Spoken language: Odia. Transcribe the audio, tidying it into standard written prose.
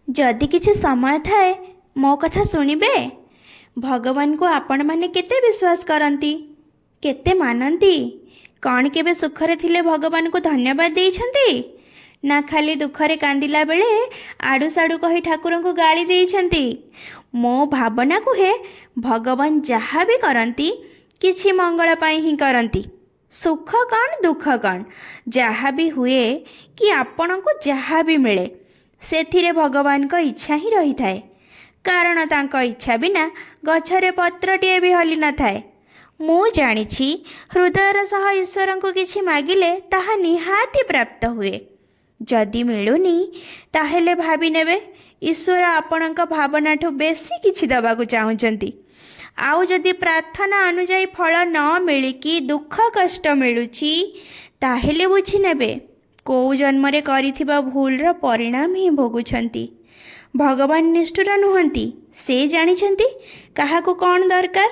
ଯଦି କିଛି ସମୟ ଥାଏ ମୋ କଥା ଶୁଣିବେ। ଭଗବାନଙ୍କୁ ଆପଣମାନେ କେତେ ବିଶ୍ୱାସ କରନ୍ତି, କେତେ ମାନନ୍ତି? କ'ଣ କେବେ ସୁଖରେ ଥିଲେ ଭଗବାନଙ୍କୁ ଧନ୍ୟବାଦ ଦେଇଛନ୍ତି? ନା ଖାଲି ଦୁଃଖରେ କାନ୍ଦିଲା ବେଳେ ଆଡ଼ୁ ସାଡ଼ୁ କହି ଠାକୁରଙ୍କୁ ଗାଳି ଦେଇଛନ୍ତି? ମୋ ଭାବନା କୁହେ ଭଗବାନ ଯାହା ବି କରନ୍ତି କିଛି ମଙ୍ଗଳ ପାଇଁ ହିଁ କରନ୍ତି। ସୁଖ କ'ଣ ଦୁଃଖ କ'ଣ ଯାହା ବି ହୁଏ କି ଆପଣଙ୍କୁ ଯାହା ବି ମିଳେ ସେଥିରେ ଭଗବାନଙ୍କ ଇଚ୍ଛା ହିଁ ରହିଥାଏ। କାରଣ ତାଙ୍କ ଇଚ୍ଛା ବିନା ଗଛରେ ପତ୍ରଟିଏ ବି ହଲି ନଥାଏ। ମୁଁ ଜାଣିଛି ହୃଦୟର ସହ ଈଶ୍ୱରଙ୍କୁ କିଛି ମାଗିଲେ ତାହା ନିହାତି ପ୍ରାପ୍ତ ହୁଏ। ଯଦି ମିଳୁନି ତାହେଲେ ଭାବି ନେବେ ଈଶ୍ୱର ଆପଣଙ୍କ ଭାବନାଠୁ ବେଶୀ କିଛି ଦେବାକୁ ଚାହୁଁଛନ୍ତି। ଆଉ ଯଦି ପ୍ରାର୍ଥନା ଅନୁଯାୟୀ ଫଳ ନ ମିଳିକି ଦୁଃଖ କଷ୍ଟ ମିଳୁଛି ତାହେଲେ ବୁଝି ନେବେ କେଉଁ ଜନ୍ମରେ କରିଥିବା ଭୁଲର ପରିଣାମ ହିଁ ଭୋଗୁଛନ୍ତି। ଭଗବାନ ନିଷ୍ଠୁର ନୁହନ୍ତି, ସେ ଜାଣିଛନ୍ତି କାହାକୁ କ'ଣ ଦରକାର।